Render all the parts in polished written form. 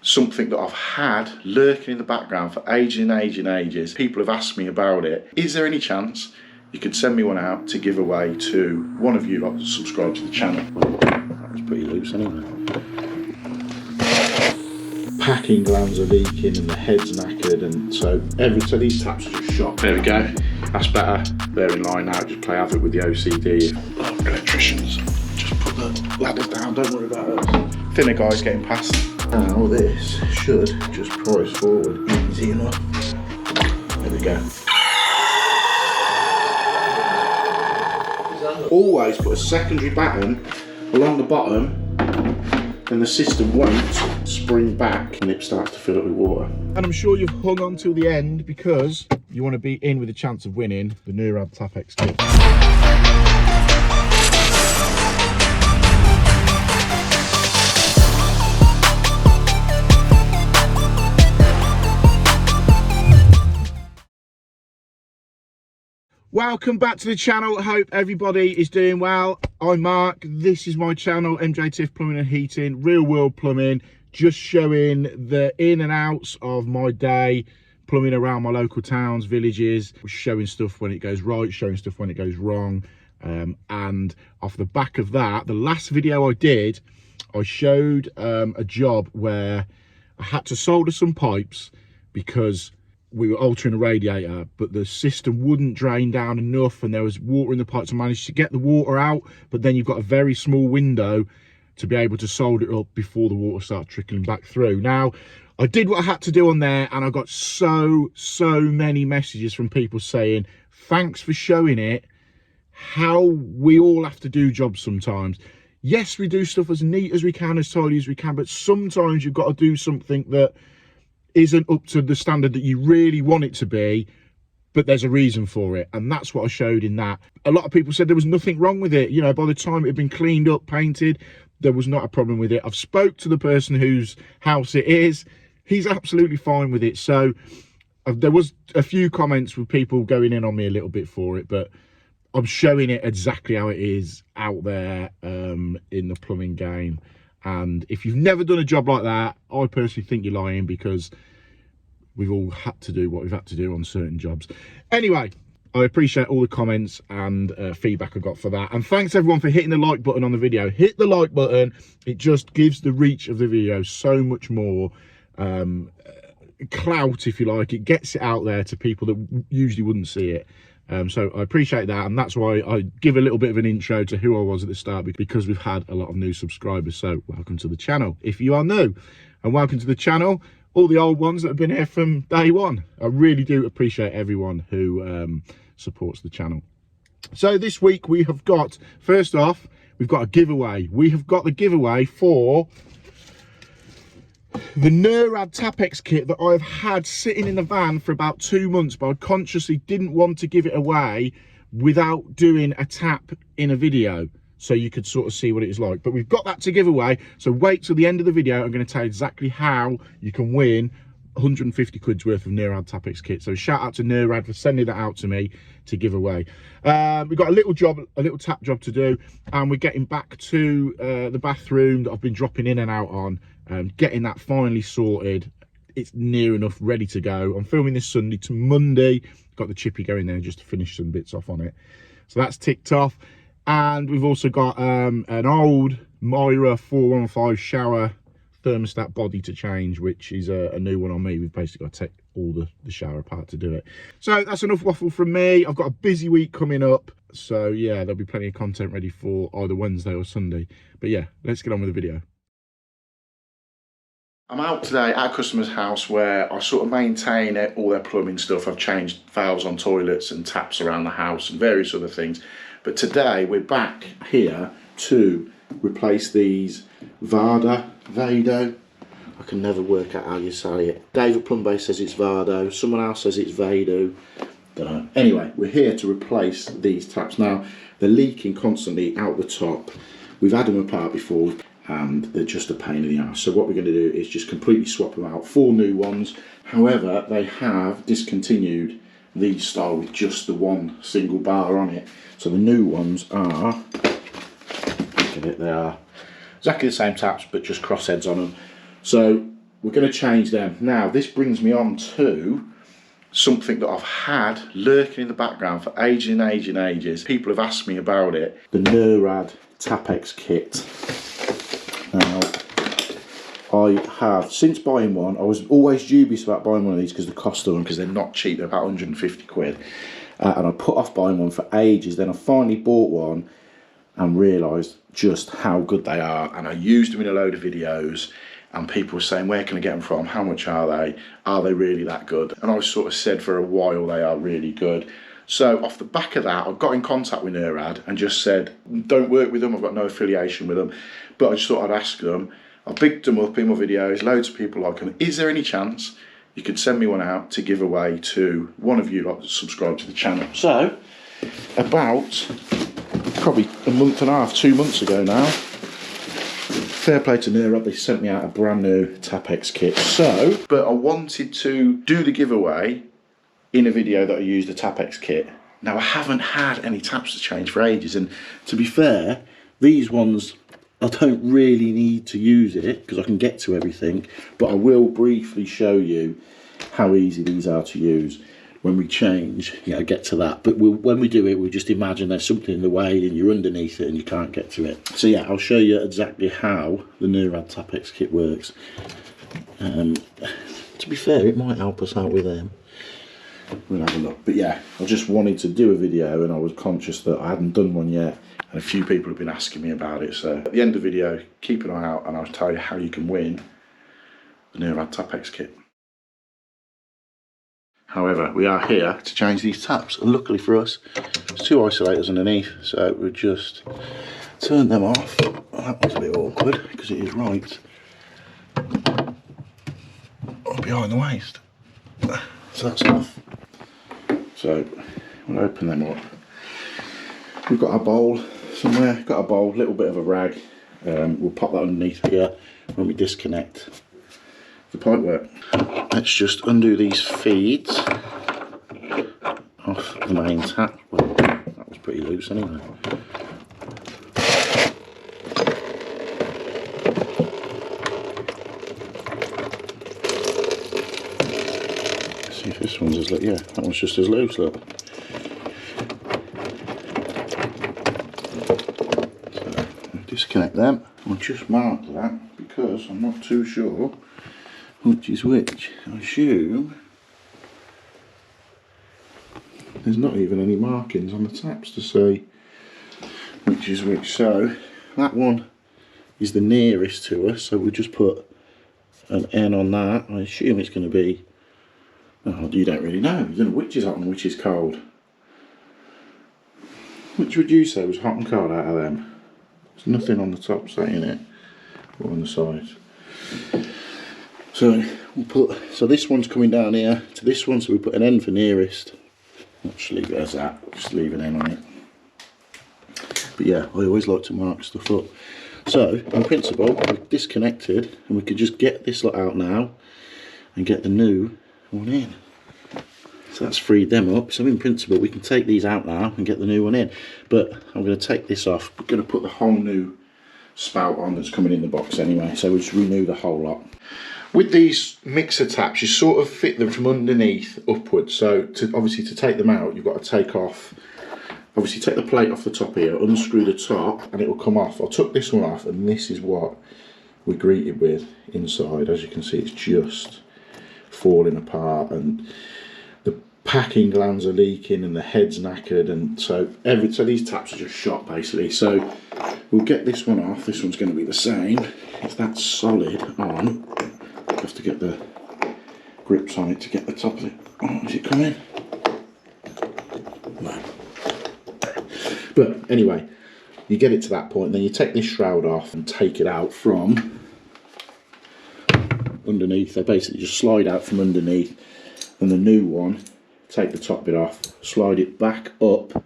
something that I've had lurking in the background for ages and ages and ages. People have asked me about it. Is there any chance you could send me one out to give away to one of you lot that subscribe to the channel? That was pretty loose anyway. Packing glands are leaking and the head's knackered, and so these taps are just shot. There we go. That's better. They're in line now. Just play havoc with the OCD. Electricians, just put the ladders down. Don't worry about us. Thinner guys getting past. Now this should just prise forward easy enough. There we go. Always put a secondary batten along the bottom, and the system won't spring back and it starts to fill up with water. And I'm sure you've hung on till the end because you want to be in with a chance of winning the Nerrad Tapex Kit. Welcome back to the channel. Hope everybody is doing well. I'm Mark. This is my channel, MJTIFF Plumbing and Heating, real world plumbing, just showing the in and outs of my day plumbing around my local towns, villages, showing stuff when it goes right, showing stuff when it goes wrong. And off the back of that, the last video I did, I showed a job where I had to solder some pipes because we were altering a radiator, but the system wouldn't drain down enough and there was water in the pipes. I managed to get the water out, but then you've got a very small window to be able to solder it up before the water starts trickling back through. Now, I did what I had to do on there, and I got so many messages from people saying, thanks for showing it, how we all have to do jobs sometimes. Yes, we do stuff as neat as we can, as tidy as we can, but sometimes you've got to do something that isn't up to the standard that you really want it to be, but there's a reason for it, and that's what I showed in that. A lot of people said there was nothing wrong with it. You know, by the time it had been cleaned up, painted, there was not a problem with it. I've spoke to the person whose house it is. He's absolutely fine with it. So there was a few comments with people going in on me a little bit for it, but I'm showing it exactly how it is out there in the plumbing game. And if you've never done a job like that, I personally think you're lying, because we've all had to do what we've had to do on certain jobs. Anyway, I appreciate all the comments and feedback I got for that. And thanks everyone for hitting the like button on the video. Hit the like button. It just gives the reach of the video so much more clout, if you like. It gets it out there to people that usually wouldn't see it. So I appreciate that, and that's why I give a little bit of an intro to who I was at the start, because we've had a lot of new subscribers. So welcome to the channel if you are new, and welcome to the channel all the old ones that have been here from day one. I really do appreciate everyone who supports the channel. So this week we have got, first off, we've got a giveaway. We have got the giveaway for the Nerrad Tapex Kit that I've had sitting in the van for about 2 months, but I consciously didn't want to give it away without doing a tap in a video, so you could sort of see what it is like. But we've got that to give away, so wait till the end of the video. I'm going to tell you exactly how you can win 150 quid's worth of Nerrad Tapex Kit. So shout out to Nerrad for sending that out to me to give away. We've got a little tap job to do, and we're getting back to the bathroom that I've been dropping in and out on. Getting that finally sorted. It's near enough ready to go. I'm filming this Sunday to Monday. Got the chippy going there just to finish some bits off on it, so that's ticked off. And we've also got an old Mira 415 shower thermostat body to change, which is a new one on me. We've basically got to take all the shower apart to do it. So that's enough waffle from me. I've got a busy week coming up, so yeah, there'll be plenty of content ready for either Wednesday or Sunday. But yeah, let's get on with the video. I'm out today at a customer's house where I sort of maintain all their plumbing stuff. I've changed valves on toilets and taps around the house and various other things. But today we're back here to replace these Vado. I can never work out how you say it. David Plumbay says it's Vado. Someone else says it's Vado. Don't know. Anyway, we're here to replace these taps. Now, they're leaking constantly out the top. We've had them apart before, and they're just a pain in the ass. So what we're going to do is just completely swap them out. 4 new ones. However, they have discontinued these style with just the one single bar on it. So the new ones are, look at it, they are exactly the same taps but just crossheads on them. So we're going to change them. Now, this brings me on to something that I've had lurking in the background for ages and ages and ages. People have asked me about it. The Nerrad Tapex Kit. Now, I have, since buying one, I was always dubious about buying one of these because the cost of them, because they're not cheap, they're about 150 quid. And I put off buying one for ages. Then I finally bought one and realised just how good they are. And I used them in a load of videos. And people were saying, where can I get them from? How much are they? Are they really that good? And I sort of said for a while they are really good. So off the back of that, I got in contact with Nerrad and just said, don't work with them. I've got no affiliation with them. But I just thought I'd ask them. I picked them up in my videos. Loads of people like them. Is there any chance you could send me one out to give away to one of you lot that subscribe to the channel? So about probably a month and a half, 2 months ago now, fair play to Nerrad, they sent me out a brand new Tapex kit. So, but I wanted to do the giveaway in a video that I used the Tapex kit. Now, I haven't had any taps to change for ages, and to be fair, these ones, I don't really need to use it because I can get to everything, but I will briefly show you how easy these are to use. When we change, get to that. But when we do it, we just imagine there's something in the way and you're underneath it and you can't get to it. So yeah, I'll show you exactly how the Nerrad Tapex kit works. To be fair, it might help us out with them. We'll have a look. But yeah, I just wanted to do a video and I was conscious that I hadn't done one yet. And a few people have been asking me about it. So at the end of the video, keep an eye out and I'll tell you how you can win the Nerrad Tapex kit. However, we are here to change these taps, and luckily for us, there's two isolators underneath, so we just turn them off. That was a bit awkward because it is right behind the waist. So that's off. So we'll open them up. We've got our bowl somewhere, got a bowl, little bit of a rag. We'll pop that underneath here when we disconnect the pipework. Let's just undo these feeds off the main tap. Well, that was pretty loose anyway. Let's see if this one's as loose. Yeah, that one's just as loose, look. So, disconnect them. I'll just mark that because I'm not too sure which is which. I assume there's not even any markings on the taps to say which is which. So that one is the nearest to us, so we'll just put an N on that. I assume it's going to be, oh, you don't really know. You don't know which is hot and which is cold. Which would you say was hot and cold out of them? There's nothing on the top saying it, or on the sides. So we'll put, so this one's coming down here to this one, so we put an N for nearest. Just leave it as that, just leave an N on it. But yeah, I always like to mark stuff up. So in principle, we've disconnected and we could just get this lot out now and get the new one in. So that's freed them up. So in principle, we can take these out now and get the new one in. But I'm going to take this off. We're going to put the whole new spout on that's coming in the box anyway. So we'll just renew the whole lot. With these mixer taps, you sort of fit them from underneath upwards. So obviously to take them out, you've got to take off, obviously take the plate off the top here, unscrew the top, and it will come off. I took this one off, and this is what we're greeted with inside. As you can see, it's just falling apart, and the packing glands are leaking, and the head's knackered, and so these taps are just shot basically. So we'll get this one off. This one's going to be the same. It's that solid on. Have to get the grips on it to get the top of it. Oh, is it coming? No. But anyway, you get it to that point, then you take this shroud off and take it out from underneath. They basically just slide out from underneath, and the new one, take the top bit off, slide it back up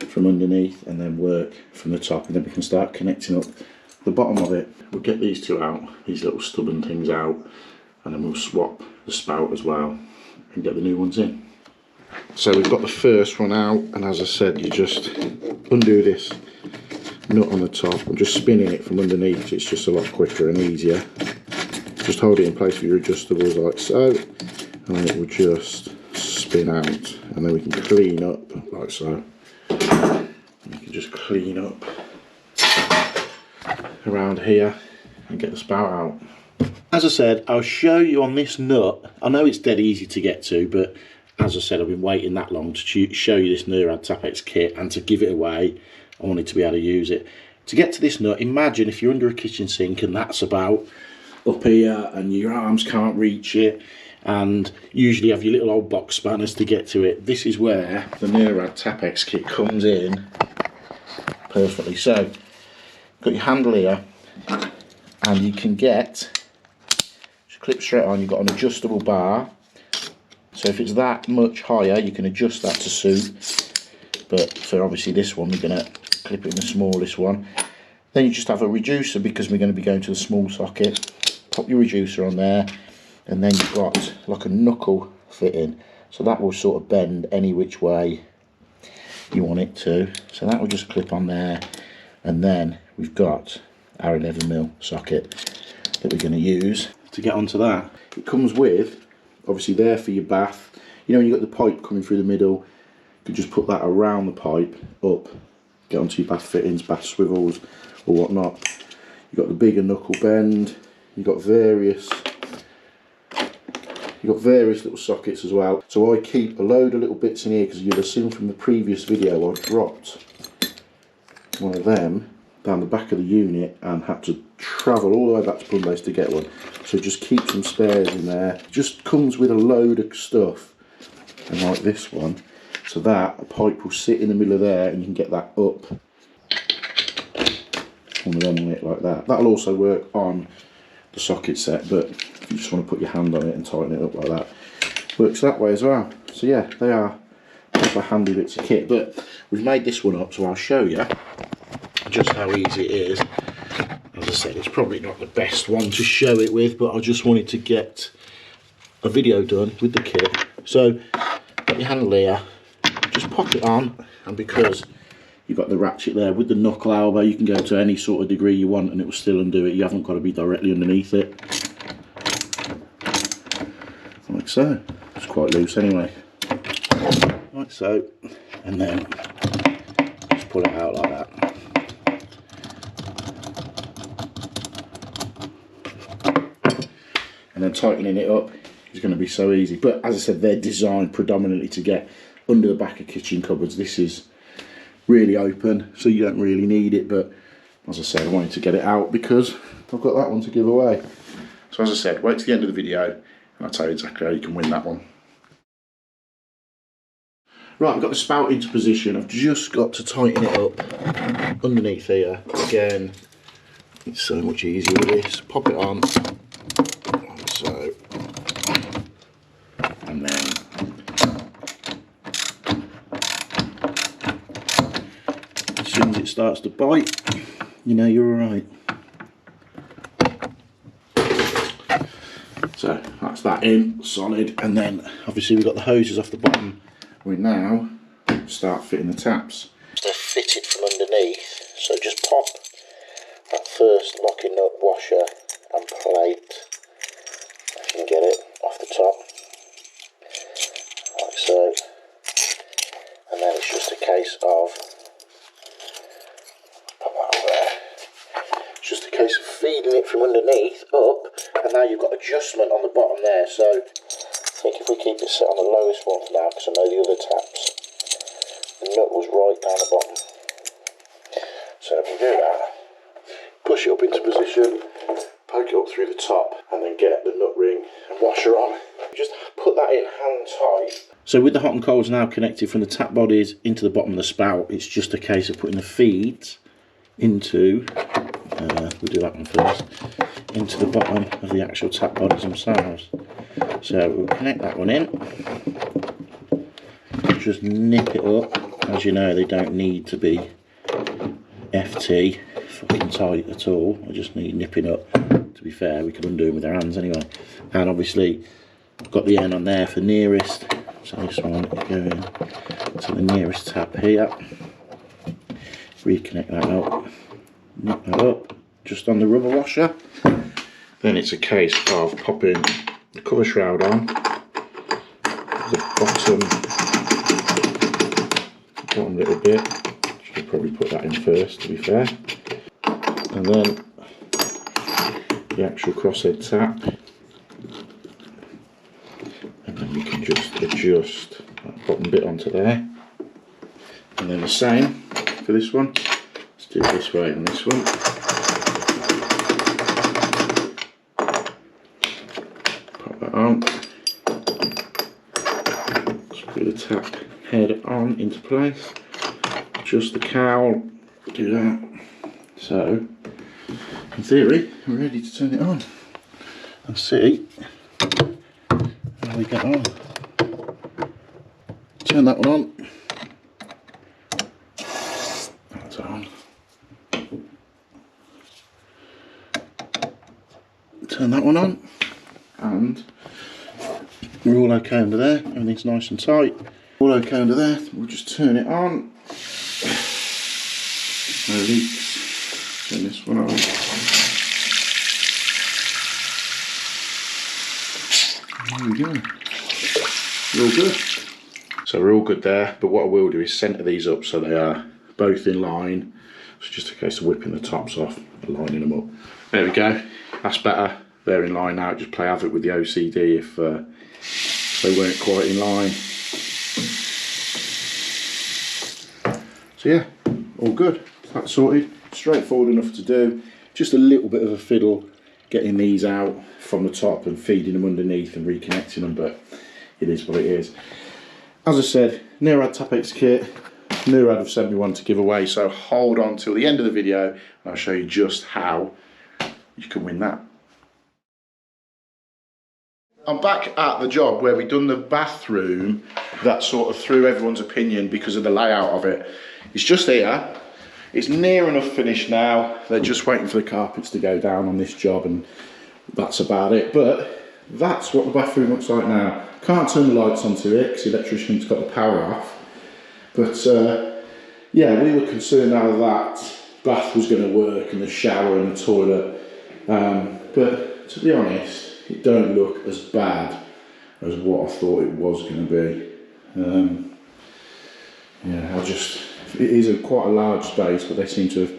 from underneath, and then work from the top, and then we can start connecting up the bottom of it. We'll get these two out, these little stubborn things out, and then we'll swap the spout as well and get the new ones in. So we've got the first one out, and as I said, you just undo this nut on the top. I'm just spinning it from underneath, it's just a lot quicker and easier. Just hold it in place with your adjustables like so, and it will just spin out, and then we can clean up like so. And you can just clean up around here and get the spout out. As I said, I'll show you on this nut. I know it's dead easy to get to, but as I said, I've been waiting that long to show you this Nerrad Tapex kit and to give it away. I wanted to be able to use it. To get to this nut, imagine if you're under a kitchen sink and that's about up here and your arms can't reach it, and usually have your little old box spanners to get to it. This is where the Nerrad Tapex kit comes in perfectly. So, got your handle here, and you can get, just clip straight on, you've got an adjustable bar. So if it's that much higher, you can adjust that to suit. But for obviously this one, we're going to clip it in the smallest one. Then you just have a reducer, because we're going to be going to the small socket. Pop your reducer on there, and then you've got like a knuckle fitting, so that will sort of bend any which way you want it to. So that will just clip on there, and then we've got our 11mm socket that we're going to use to get onto that. It comes with, obviously, there for your bath. You know, when you've got the pipe coming through the middle, you can just put that around the pipe up, get onto your bath fittings, bath swivels or whatnot. You've got the bigger knuckle bend. You've got various little sockets as well. So I keep a load of little bits in here, because you'll have seen from the previous video I dropped one of them down the back of the unit and had to travel all the way back to Plumbays to get one. So just keep some spares in there. Just comes with a load of stuff, and like this one, so that a pipe will sit in the middle of there and you can get that up. One of them on it like that. That'll also work on the socket set, but if you just want to put your hand on it and tighten it up like that, works that way as well. So yeah, they are proper handy bits of kit. But we've made this one up, so I'll show you just how easy it is. As I said, it's probably not the best one to show it with, but I just wanted to get a video done with the kit. So got your handle here, just pop it on, and because you've got the ratchet there with the knuckle elbow, you can go to any sort of degree you want and it will still undo it. You haven't got to be directly underneath it. Like so. It's quite loose anyway. Like so. And then just pull it out like that. And then tightening it up is going to be so easy. But as I said, they're designed predominantly to get under the back of kitchen cupboards. This is really open, so you don't really need it, but as I said, I wanted to get it out because I've got that one to give away. So as I said, wait to the end of the video and I'll tell you exactly how you can win that one. Right, I've got the spout into position. I've just got to tighten it up underneath here. Again, it's so much easier with this. Pop it on, like so, and then as soon as it starts to bite, you know you're alright. So that's that in, solid, and then obviously we've got the hoses off the bottom. We now start fitting the taps. They're fitted from underneath, so just pop that first locking nut, washer and plate, if you can get it, off the top, like so, and then it's just a case of, put that over there, it's just a case of feeding it from underneath up, and now you've got adjustment on the bottom there. So I think if we keep it set on the lowest one for now, because I know the other taps, the nut was right down the bottom. So if we do that, push it up into position, poke it up through the top, and then get the nut ring and washer on. Just put that in hand tight. So with the hot and colds now connected from the tap bodies into the bottom of the spout, it's just a case of putting the feeds into, we'll do that one first, into the bottom of the actual tap bodies themselves. So we'll connect that one in, just nip it up. As you know, they don't need to be FT fucking tight at all. I just need nipping up. To be fair, we could undo them with our hands anyway. And obviously I've got the end on there for nearest, so this one going to the nearest tap here. Reconnect that up, nip that up just on the rubber washer. then it's a case of popping the cover shroud on, the bottom little bit. Should probably put that in first, to be fair, and then the actual crosshead tap, and then we can just adjust that bottom bit onto there, and then the same for this one. Let's do it this way on this one. Pop that on, screw the tap head on into place, adjust the cowl, do that. So in theory we're ready to turn it on and see how we get on. Turn that one on. That's on. Turn that one on, and we're all okay under there. Everything's nice and tight. All okay under there. We'll just turn it on. No leaks. Turn this one on. There we go. We're all good. So we're all good there, but what I will do is centre these up so they are both in line. It's just a case of whipping the tops off and lining them up. There we go. That's better. They're in line now. Just play havoc with the OCD if they weren't quite in line. So yeah, all good. That's sorted. Straightforward enough to do. Just a little bit of a fiddle getting these out from the top and feeding them underneath and reconnecting them, but it is what it is. As I said, Nerrad Tapex Kit. Nerrad have sent me one to give away, so hold on till the end of the video and I'll show you just how you can win that. I'm back at the job where we've done the bathroom that sort of threw everyone's opinion because of the layout of it. It's just here. It's near enough finished now. They're just waiting for the carpets to go down on this job and that's about it. But that's what the bathroom looks like now. Can't turn the lights onto it because the electrician's got the power off. But yeah, we were concerned how that bath was going to work and the shower and the toilet. But to be honest, it don't look as bad as what I thought it was going to be. Yeah, it is quite a large space, but they seem to have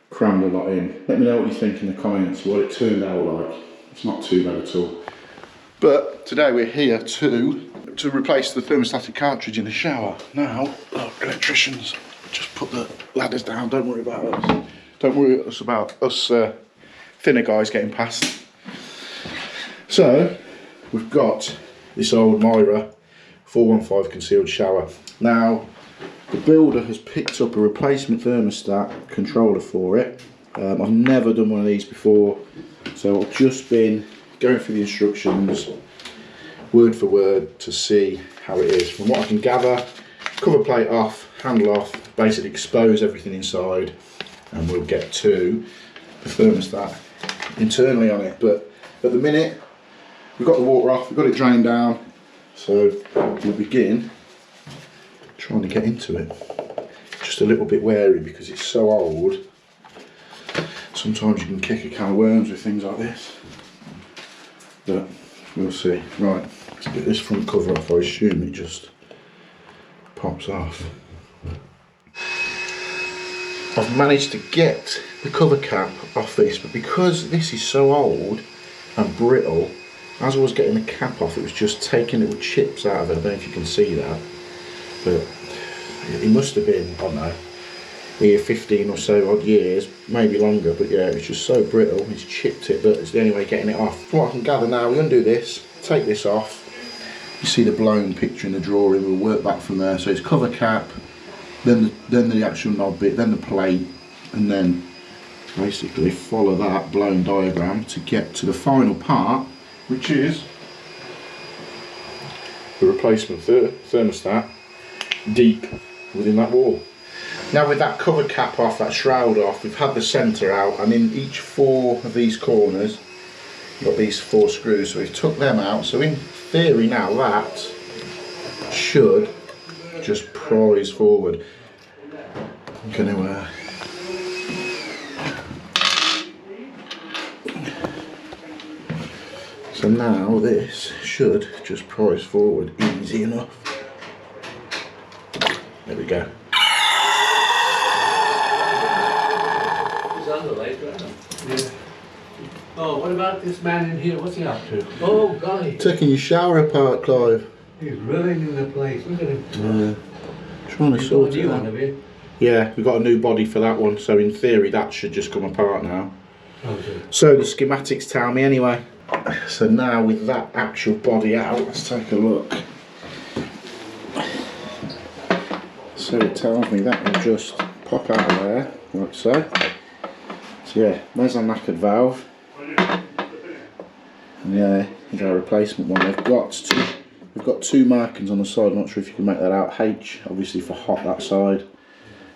crammed a lot in. Let me know what you think in the comments, what it turned out like. It's not too bad at all. But today we're here to replace the thermostatic cartridge in the shower. Now, electricians, just put the ladders down, don't worry about us. Don't worry about us thinner guys getting past. So, we've got this old Mira 415 concealed shower. Now, the builder has picked up a replacement thermostat controller for it. I've never done one of these before, so I've just been going through the instructions word for word to see how it is. From what I can gather, cover plate off, handle off, basically expose everything inside, and we'll get to the thermostat internally on it. But at the minute, we've got the water off, we've got it drained down, so we'll begin trying to get into it. Just a little bit wary because it's so old. Sometimes you can kick a can of worms with things like this, but we'll see. Right, let's get this front cover off. I assume it just pops off. I've managed to get the cover cap off this, but because this is so old and brittle, as I was getting the cap off, it was just taking little chips out of it. I don't know if you can see that, but it must have been, I don't know, here 15 or so odd years, maybe longer, but yeah, it's just so brittle, it's chipped it, but it's the only way of getting it off. From what I can gather now, we undo this, take this off, you see the blown picture in the drawing, we'll work back from there. So it's cover cap, then the actual knob bit, then the plate, and then basically follow that blown diagram to get to the final part, which is the replacement thermostat deep within that wall. Now with that cover cap off, that shroud off, we've had the centre out, and in each 4 of these corners you've got these 4 screws, so we've took them out. So in theory now that should just prise forward. I'm going to So now this should just prise forward easy enough. There we go. It's Unilite, right? Yeah. Oh, what about this man in here? What's he up to? Oh, golly. Taking your shower apart, Clive. He's ruining the place. Look at him. Trying to sort it out. Have you? Yeah, we've got a new body for that one, so in theory that should just come apart now. Okay. So the schematics tell me anyway. So now with that actual body out, let's take a look. So it tells me that will just pop out of there, like so. So yeah, there's our knackered valve. And yeah, here's our replacement one. We've got two markings on the side. I'm not sure if you can make that out. H, obviously for hot that side,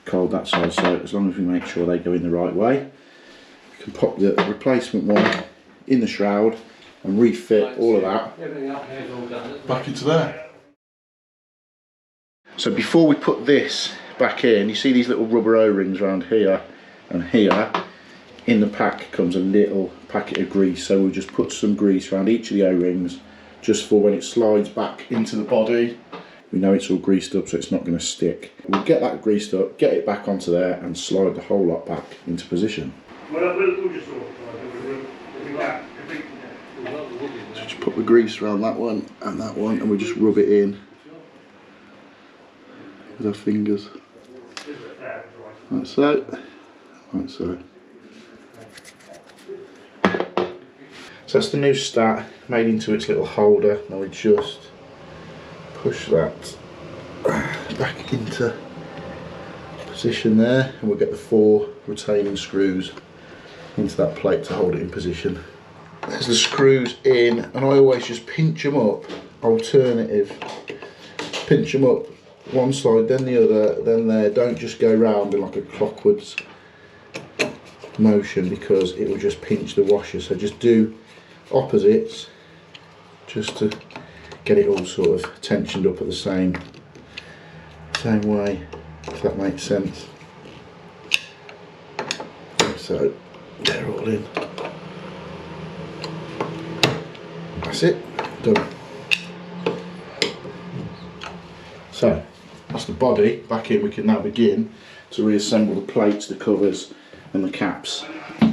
cold that side. So as long as we make sure they go in the right way, we can pop the replacement one in the shroud and refit all of that back into there. So before we put this back in, you see these little rubber O-rings around here and here. In the pack comes a little packet of grease, so we'll just put some grease around each of the O-rings just for when it slides back into the body. We know it's all greased up, so it's not going to stick. We'll get that greased up, get it back onto there and slide the whole lot back into position. So just put the grease around that one, and we just rub it in with our fingers. Like so, like so. So that's the new stat made into its little holder. Now we just push that back into position there, and we'll get the 4 retaining screws into that plate to hold it in position. There's the screws in, and I always just pinch them up, alternative. Pinch them up one side, then the other, then there. Don't just go round in like a clockwards motion because it will just pinch the washer. So just do opposites just to get it all sort of tensioned up at the same way, if that makes sense. So they're all in. That's it, done. So that's the body back in. We can now begin to reassemble the plates, the covers and the caps.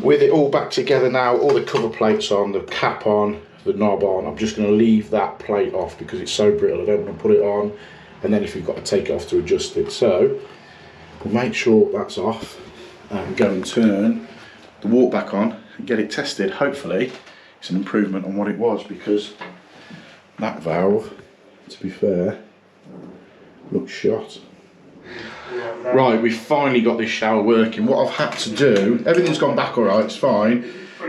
With it all back together now, all the cover plates on, the cap on, the knob on, I'm just going to leave that plate off because it's so brittle. I don't want to put it on and then if you've got to take it off to adjust it. So we'll make sure that's off and go and turn the wart back on and get it tested. Hopefully it's an improvement on what it was, because that valve, to be fair, looks shot. Right, we've finally got this shower working. What I've had to do, everything's gone back all right, it's fine,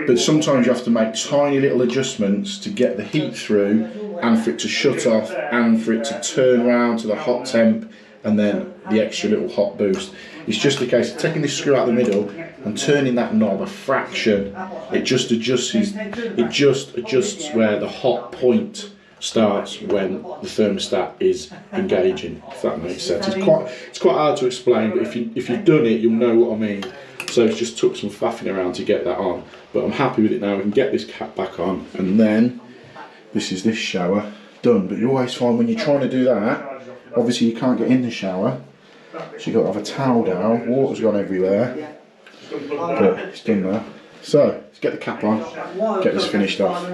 but sometimes you have to make tiny little adjustments to get the heat through and for it to shut off and for it to turn around to the hot temp and then the extra little hot boost. It's just a case of taking this screw out the middle and turning that knob a fraction. It just adjusts where the hot point starts when the thermostat is engaging, if that makes sense. It's quite hard to explain, but if you've done it, you'll know what I mean. So it's just took some faffing around to get that on, but I'm happy with it now. We can get this cap back on, and then this is this shower done. But you always find when you're trying to do that, obviously you can't get in the shower, so you've got to have a towel down. Water's gone everywhere, but it's done now. So let's get the cap on, get this finished off.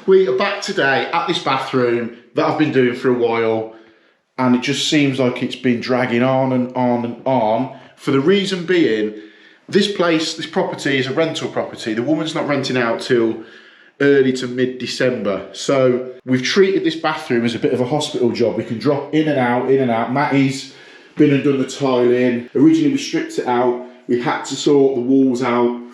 We are back today at this bathroom that I've been doing for a while, and it just seems like it's been dragging on and on and on, for the reason being, this property is a rental property. The woman's not renting out till early to mid-December, so we've treated this bathroom as a bit of a hospital job. We can drop in and out, in and out. Matty's been and done the tiling. Originally we stripped it out, we had to sort the walls out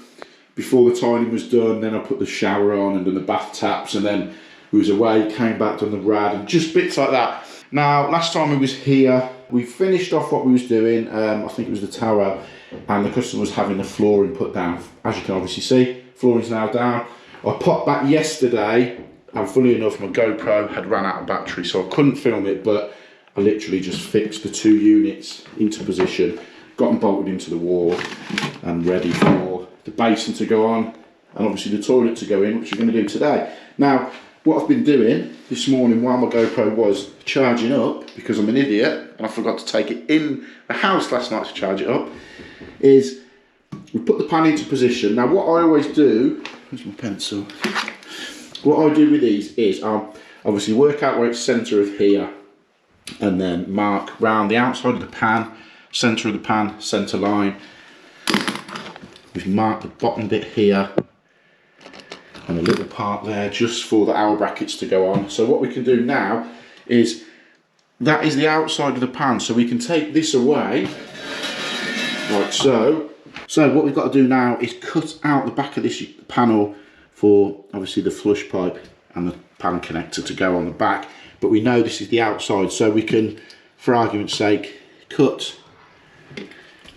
before the tiling was done, then I put the shower on and done the bath taps, and then we was away, came back, done the rad, and just bits like that. Now, last time we was here, we finished off what we was doing, I think it was the tower, and the customer was having the flooring put down. As you can obviously see, flooring's now down. I popped back yesterday, and funny enough, my GoPro had run out of battery, so I couldn't film it, but I literally just fixed the 2 units into position, got them bolted into the wall, and ready for the basin to go on and obviously the toilet to go in, which we're going to do today. Now, what I've been doing this morning while my GoPro was charging up, because I'm an idiot and I forgot to take it in the house last night to charge it up, is we put the pan into position. Now what I always do, where's my pencil? What I do with these is I'll obviously work out where it's centre of here, and then mark round the outside of the pan, centre of the pan, centre line. We've marked the bottom bit here and a little part there just for the hour brackets to go on. So what we can do now is, that is the outside of the pan, so we can take this away like so. So what we've got to do now is cut out the back of this panel for obviously the flush pipe and the pan connector to go on the back, but we know this is the outside, so we can, for argument's sake, cut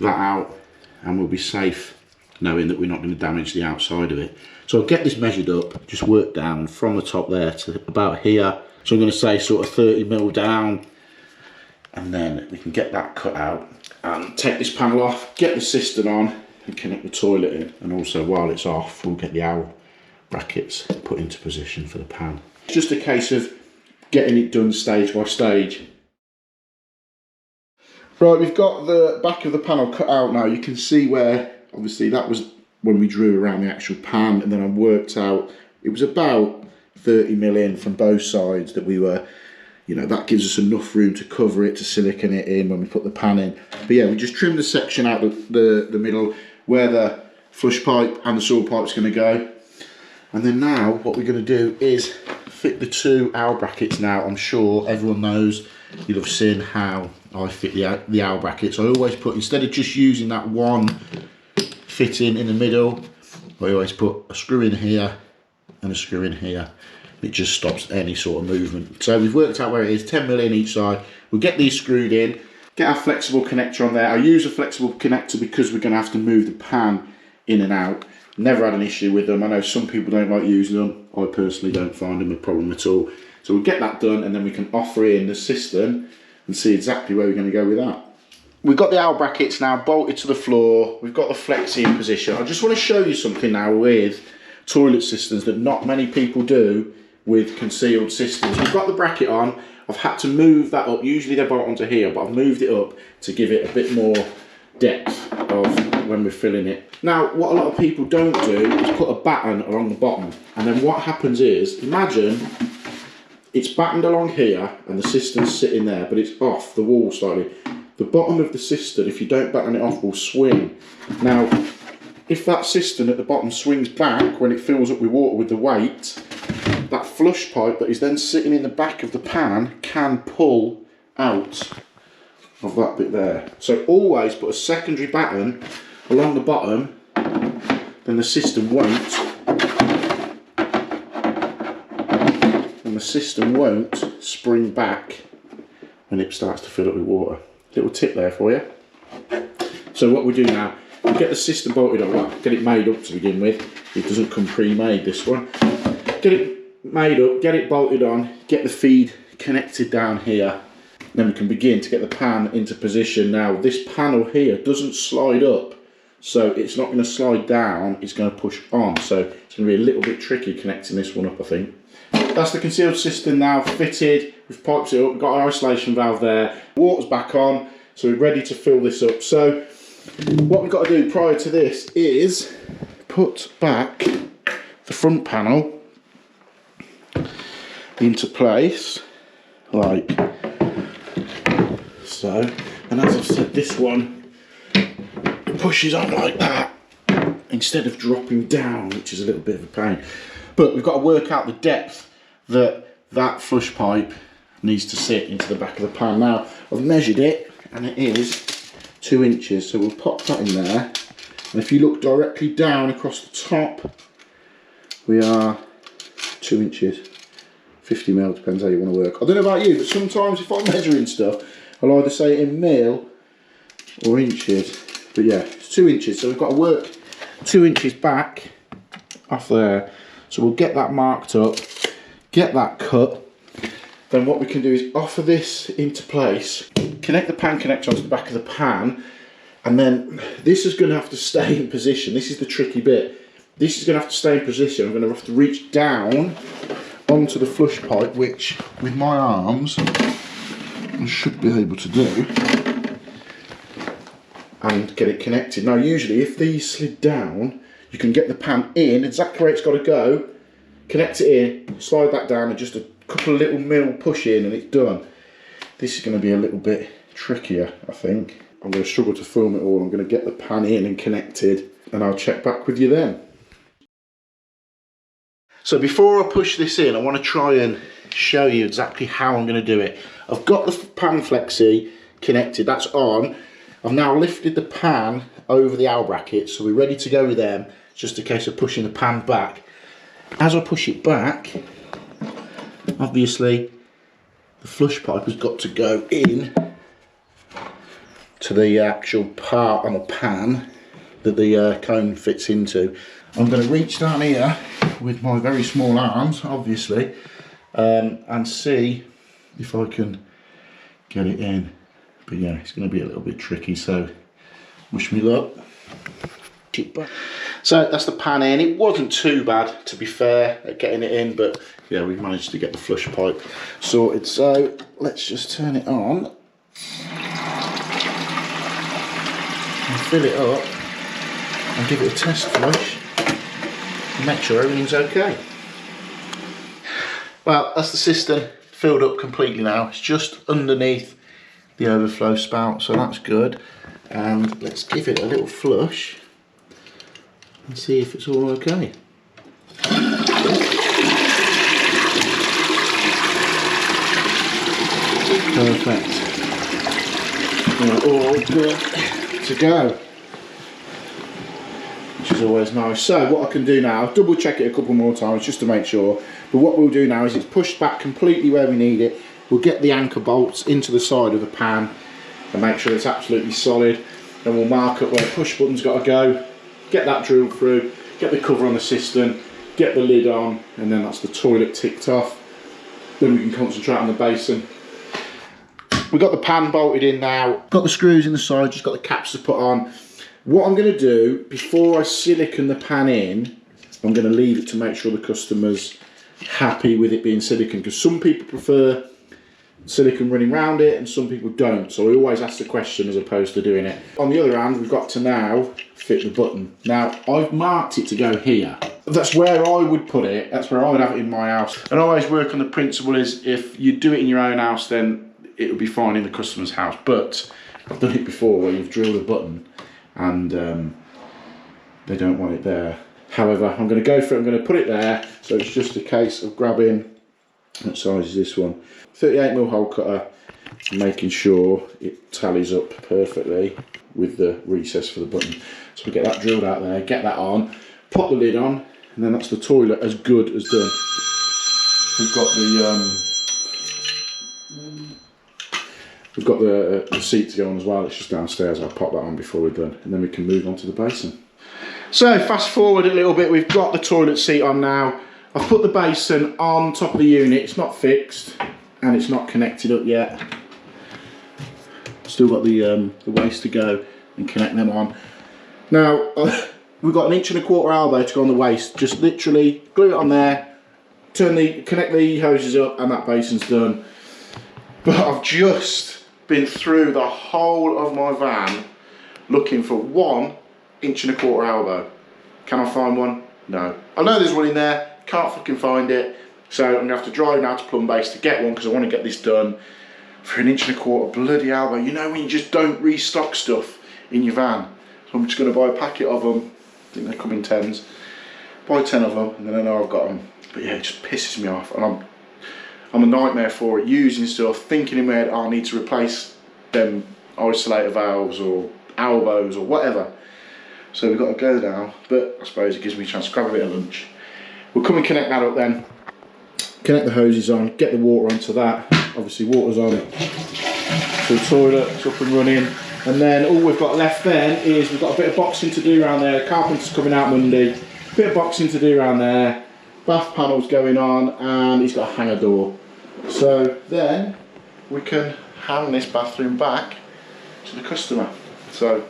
that out and we'll be safe knowing that we're not going to damage the outside of it. So I'll get this measured up, just work down from the top there to about here. So I'm going to say sort of 30mm down, and then we can get that cut out and take this panel off, get the cistern on and connect the toilet in, and also while it's off we'll get the hour brackets put into position for the pan. It's just a case of getting it done stage by stage. Right, we've got the back of the panel cut out now. You can see where, obviously that was when we drew around the actual pan, and then I worked out it was about 30mm in from both sides that we were, you know, that gives us enough room to cover it, to silicone it in when we put the pan in. But yeah, we just trimmed the section out the middle where the flush pipe and the sewer pipe's going to go. And then now what we're going to do is fit the two hour brackets. Now I'm sure everyone knows, you'll have seen how I fit the hour brackets. I always put, instead of just using that one fitting in the middle, I always put a screw in here and a screw in here. It just stops any sort of movement. So we've worked out where it is, 10mm in each side. We'll get these screwed in, get our flexible connector on there. I use a flexible connector because we're going to have to move the pan in and out. Never had an issue with them. I know some people don't like using them. I personally don't find them a problem at all. So we'll get that done, and then we can offer in the cistern and see exactly where we're going to go with that. We've got the hour brackets now bolted to the floor. We've got the flexi in position. I just want to show you something now with toilet cisterns that not many people do with concealed cisterns. We've got the bracket on. I've had to move that up. Usually they bolt onto here, but I've moved it up to give it a bit more depth of when we're filling it. Now, what a lot of people don't do is put a batten along the bottom, and then what happens is, imagine it's battened along here and the cistern's sitting there, but it's off the wall slightly. The bottom of the cistern, if you don't batten it off, will swing. Now, if that cistern at the bottom swings back when it fills up with water with the weight, that flush pipe that is then sitting in the back of the pan can pull out of that bit there. So always put a secondary batten along the bottom, then the cistern won't. And the cistern won't spring back when it starts to fill up with water. Little tip there for you. So what we do now, we get the cistern bolted up, well, get it made up to begin with. It doesn't come pre-made, this one. Get it made up, get it bolted on, get the feed connected down here. Then we can begin to get the pan into position. Now this panel here doesn't slide up, so it's not going to slide down, it's going to push on. So it's going to be a little bit tricky connecting this one up, I think. That's the concealed cistern now fitted. We've piped it up, we've got our isolation valve there. Water's back on, so we're ready to fill this up. So what we've got to do prior to this is put back the front panel into place, like so. And as I've said, this one pushes on like that instead of dropping down, which is a little bit of a pain. But we've got to work out the depth that flush pipe needs to sit into the back of the pan. Now I've measured it and it is 2 inches, so we'll pop that in there. And if you look directly down across the top, we are 2 inches, 50mm, depends how you want to work. I don't know about you, but sometimes if I'm measuring stuff, I'll either say it in mil or inches. But yeah, it's 2 inches, so we've got to work 2 inches back off there. So we'll get that marked up, get that cut. Then what we can do is offer this into place, connect the pan connector onto the back of the pan, and then this is going to have to stay in position. This is the tricky bit. This is going to have to stay in position. I'm going to have to reach down onto the flush pipe, which with my arms I should be able to do, and get it connected. Now usually if these slid down, you can get the pan in exactly where it's got to go, connect it in, slide that down, and just a couple of little mil push in and it's done. This is going to be a little bit trickier, I think. I'm going to struggle to film it all. I'm going to get the pan in and connected, and I'll check back with you then. So before I push this in, I want to try and show you exactly how I'm going to do it. I've got the pan flexi connected, that's on. I've now lifted the pan over the owl brackets, so we're ready to go with them. It's just a case of pushing the pan back. As I push it back, obviously the flush pipe has got to go in to the actual part on the pan that the cone fits into. I'm going to reach down here with my very small arms, obviously, and see if I can get it in. But yeah, it's going to be a little bit tricky, so wish me luck. So that's the pan in. It wasn't too bad, to be fair, at getting it in, but yeah, we managed to get the flush pipe sorted. So let's just turn it on and fill it up and give it a test flush and make sure everything's okay. Well, that's the cistern filled up completely now. It's just underneath the overflow spout, so that's good. And let's give it a little flush and see if it's all okay. Perfect. We're all good to go, which is always nice. So what I can do now, double check it a couple more times just to make sure, but what we'll do now is it's pushed back completely where we need it. We'll get the anchor bolts into the side of the pan and make sure it's absolutely solid. Then we'll mark up where the push button's got to go, get that drilled through, get the cover on the cistern, get the lid on, and then that's the toilet ticked off. Then we can concentrate on the basin. We've got the pan bolted in now, got the screws in the side, just got the caps to put on. What I'm going to do, before I silicone the pan in, I'm going to leave it to make sure the customer's happy with it being silicone, because some people prefer silicone running around it and some people don't, so I always ask the question as opposed to doing it. On the other hand, we've got to now fit the button. Now I've marked it to go here. That's where I would put it, that's where I would have it in my house. And I always work on the principle is if you do it in your own house, then it will be fine in the customer's house. But I've done it before where you've drilled a button and they don't want it there. However, I'm going to go for it, I'm going to put it there, so it's just a case of grabbing, what size is this one? 38mm hole cutter, and making sure it tallies up perfectly with the recess for the button. So we get that drilled out there, get that on, pop the lid on, and then that's the toilet as good as done. We've got the seat to go on as well, it's just downstairs. I'll pop that on before we're done, and then we can move on to the basin. So fast forward a little bit, we've got the toilet seat on now. I've put the basin on top of the unit, it's not fixed and it's not connected up yet. Still got the waste to go and connect them on. Now we've got an 1¼ inch elbow to go on the waste, just literally glue it on there, connect the hoses up and that basin's done. But I've just been through the whole of my van looking for 1¼ inch elbow. Can I find one? No. I know there's one in there, can't fucking find it. So I'm gonna have to drive now to Plum Base to get one because I want to get this done for 1¼ inch bloody elbow. You know when you just don't restock stuff in your van. So I'm just gonna buy a packet of them. I think they come in 10s. Buy 10 of them and then I know I've got them. But yeah, it just pisses me off and I'm a nightmare for it, using stuff, thinking in my head, oh, I need to replace them isolator valves or elbows or whatever. So we've got to go now, but I suppose it gives me a chance to grab a bit of lunch. We'll come and connect that up then, connect the hoses on, get the water onto that, obviously water's on to the toilet, it's up and running, and then all we've got left then is we've got a bit of boxing to do around there. Carpenter's coming out Monday, bit of boxing to do around there, bath panels going on, and he's got a hanger door. So then we can hand this bathroom back to the customer. So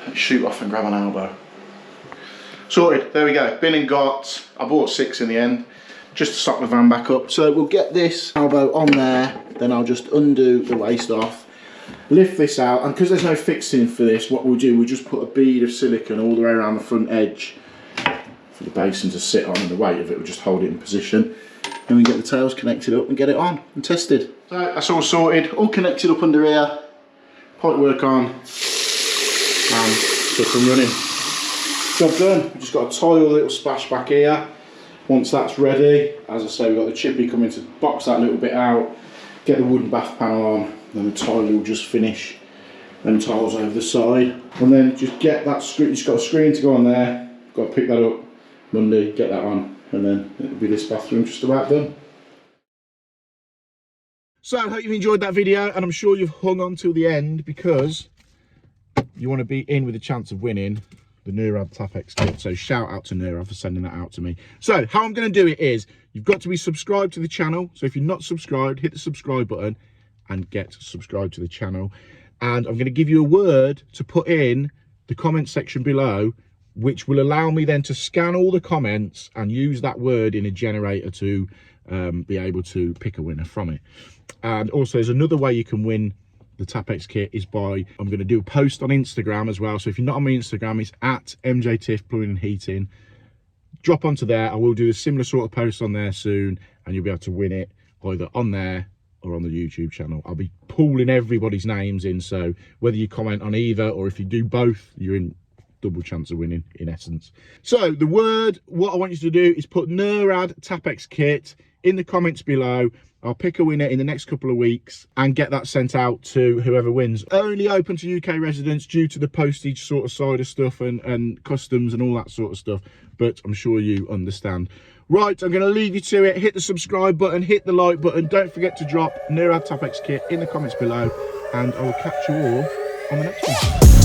let's shoot off and grab an elbow. Sorted, there we go, been and got. I bought 6 in the end, just to stock the van back up. So we'll get this elbow on there, then I'll just undo the waste off, lift this out, and because there's no fixing for this, what we'll do, we'll just put a bead of silicone all the way around the front edge for the basin to sit on, and the weight of it will just hold it in position. Then we get the tails connected up and get it on and tested. So that's all sorted, all connected up under here, pipe work on, and stuff and running. Job done. We've just got to tile a little splash back here. Once that's ready, as I say, we've got the chippy coming to box that little bit out, get the wooden bath panel on, then the tile will just finish, then tiles over the side, and then just get that screen. Just got a screen to go on there, got to pick that up Monday, get that on, and then it'll be this bathroom just about done. So I hope you've enjoyed that video, and I'm sure you've hung on till the end because you want to be in with a chance of winning the Nerrad Tapex Kit. So shout out to Nerrad for sending that out to me. So how I'm going to do it is, you've got to be subscribed to the channel. So if you're not subscribed, hit the subscribe button and get subscribed to the channel. And I'm going to give you a word to put in the comment section below, which will allow me then to scan all the comments and use that word in a generator to be able to pick a winner from it. And also there's another way you can win the Tapex Kit, is by, I'm going to do a post on Instagram as well. So if you're not on my Instagram, it's at MJTIFF Plumbing and Heating. Drop onto there. I will do a similar sort of post on there soon, and you'll be able to win it either on there or on the YouTube channel. I'll be pooling everybody's names in, so whether you comment on either or if you do both, you're in double chance of winning in essence. So the word, what I want you to do is put Nerrad Tapex Kit in the comments below. I'll pick a winner in the next couple of weeks and get that sent out to whoever wins. Only open to UK residents due to the postage sort of side of stuff and customs and all that sort of stuff, but I'm sure you understand. Right, I'm going to leave you to it. Hit the subscribe button, hit the like button. Don't forget to drop Nerrad Tapex Kit in the comments below, and I will catch you all on the next one.